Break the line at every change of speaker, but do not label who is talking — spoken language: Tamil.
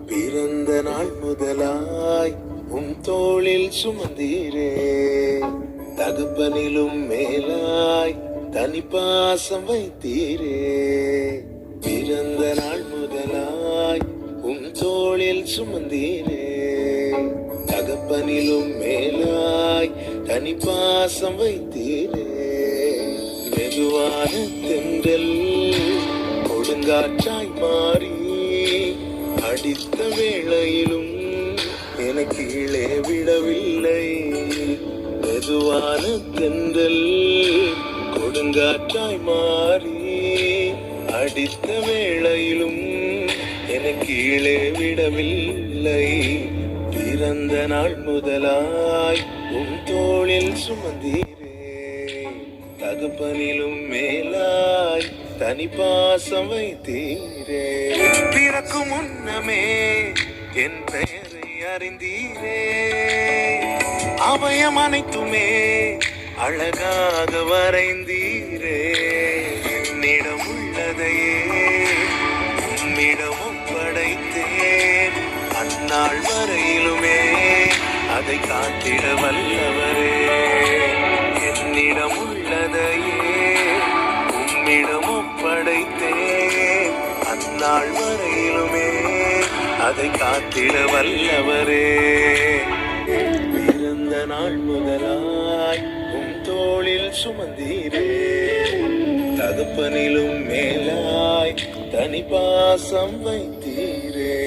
பிறந்த நாள் முதலாய் உம் தோளில் சுமந்தீரே, தகப்பனிலும் மேலாய் தனிப்பாசம் வைத்தீரே. பிறந்த நாள் முதலாய் உம் தோளில் சுமந்தீரே, தகப்பனிலும் மேலாய் தனிப்பாசம் வைத்தீரே. மெதுவான தென்றல் கொடுங்காற்றாய் மாறி அடித்த வேளையிலும் என கீழே விடவில்லை. மெதுவான தென்றல் கொடுங்காற்றாய் மாறி அடித்த வேளையிலும் என கீழே விடவில்லை. பிறந்த நாள் முதலாய் உம் தோளில் சுமந்தீரே, தகப்பனிலும் மேலாய் தனிப்பாசம் வைத்தீரே. பிறக்கும் முன்னமே என் பெயரை அறிந்தீரே, அவயம் அனைத்துமே அழகாக வரைந்தீரே. என்னிடம் உள்ளதையே உம்மிடமும் படைத்தேன், அந்நாள் வரையிலுமே அதை காத்திட வல்லவரே. என்னிடம் உள்ளதையே உம்மிடமும் படைத்தேன், அந்நாள் வரையிலுமே அதை காத்திட வல்லவரே. பிறந்த நாள் முதலாய் உம் தோளில் சுமந்தீரே, தகப்பனிலும் மேலாய் தனிப்பாசம் வைத்தீரே.